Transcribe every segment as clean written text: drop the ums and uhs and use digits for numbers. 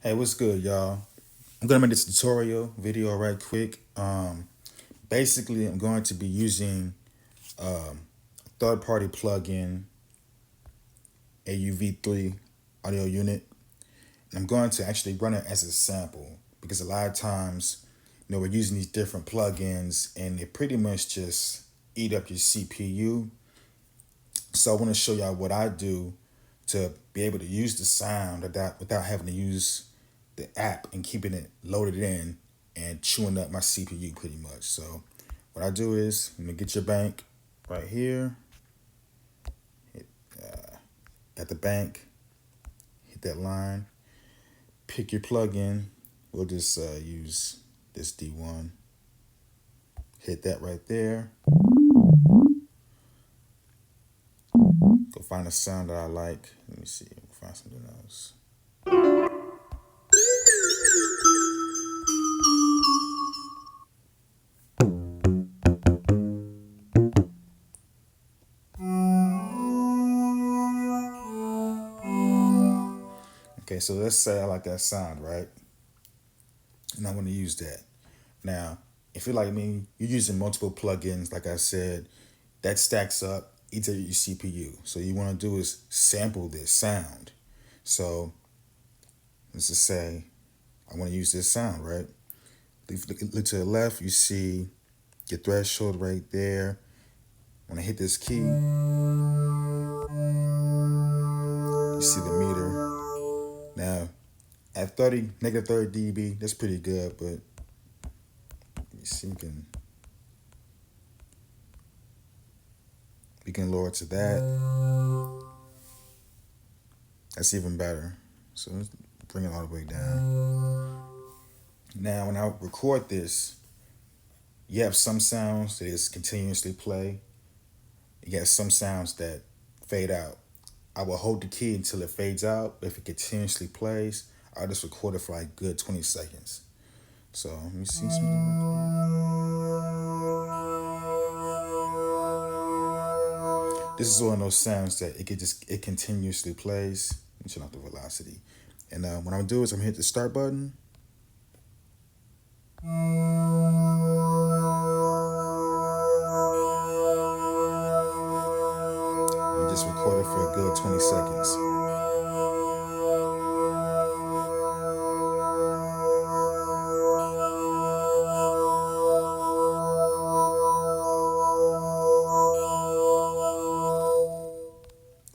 Hey, what's good, y'all? I'm gonna make this tutorial video right quick. Basically, I'm going to be using a third-party plugin, AUV3 audio unit, and I'm going to actually run it as a sample because a lot of times, we're using these different plugins and they pretty much just eat up your CPU. So I want to show y'all what I do to be able to use the sound without having to use the app and keeping it loaded in and chewing up my CPU pretty much. So what I do is I'm gonna get your bank right here, at the bank, hit that line, pick your plugin. We'll just use this D1. Hit that right there. Go find a sound that I like. Let me see. We'll find something else. Okay, so let's say I like that sound, right? And I want to use that. Now, if you're like me, you're using multiple plugins, like I said, that stacks up each of your CPU. So you want to do is sample this sound. So let's just say I want to use this sound, right? Look to the left, you see your threshold right there. When I hit this key, you see the meter. Now, at 30, negative 30 dB, that's pretty good, but you see, we can lower it to that. That's even better. So let's bring it all the way down. Now, when I record this, you have some sounds that is continuously play. You got some sounds that fade out. I will hold the key until it fades out. But if it continuously plays, I'll just record it for like good 20 seconds. So let me see something. This is one of those sounds that it continuously plays. Let me turn off the velocity. And what I'm gonna do is I'm gonna hit the start button. And just record it for a good 20 seconds.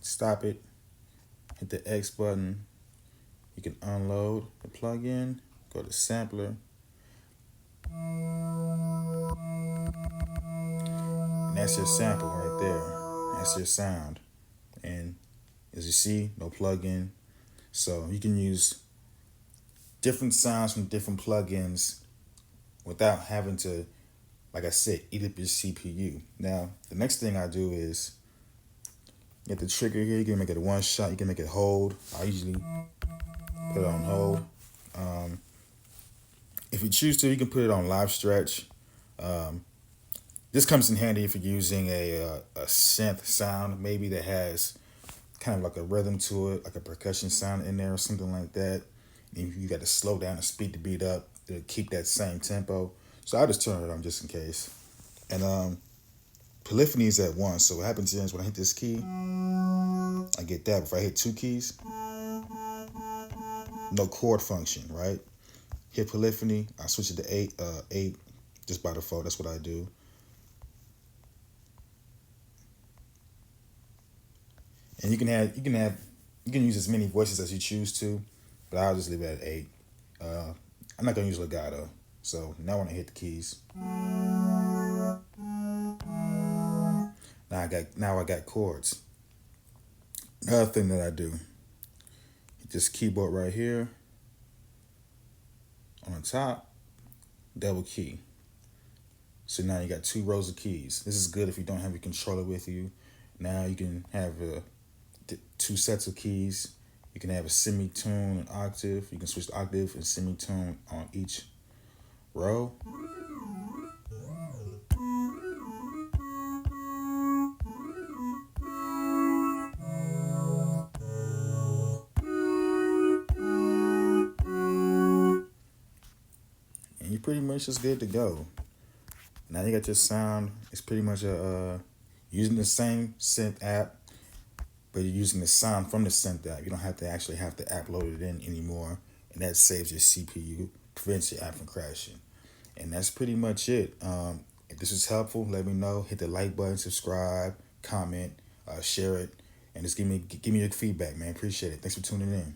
Stop it. Hit the X button. You can unload the plugin. Go to sampler. And that's your sample right there. That's your sound. And as you see, no plugin. So you can use different sounds from different plugins without having to, like I said, eat up your CPU. Now, the next thing I do is get the trigger here. You can make it a one shot. You can make it hold. I usually put it on hold. If you choose to, you can put it on live stretch. This comes in handy if you're using a synth sound, maybe that has kind of like a rhythm to it, like a percussion sound in there or something like that. And you got to slow down and speed the beat up to keep that same tempo. So I'll just turn it on just in case. And polyphony is at 1. So what happens is when I hit this key, I get that. If I hit 2 keys, no chord function, right? Hit polyphony, I switch it to 8 just by default. That's what I do. And you can use as many voices as you choose to, but I'll just leave it at 8. I'm not gonna use legato. So now when I hit the keys, now I got chords. Another thing that I do, hit this keyboard right here on the top, double key. So now you got 2 rows of keys. This is good if you don't have your controller with you. Now you can have 2 sets of keys. You can have a semitone and octave. You can switch to octave and semitone on each row. pretty much just good to go. Now you got your sound. It's pretty much using the same synth app, but you're using the sound from the synth app. You don't have to actually have the app loaded in anymore, and that saves your CPU, prevents your app from crashing. And that's pretty much it. If this was helpful, let me know. Hit the like button, subscribe, comment, share it, and just give me your feedback, man. Appreciate it. Thanks for tuning in.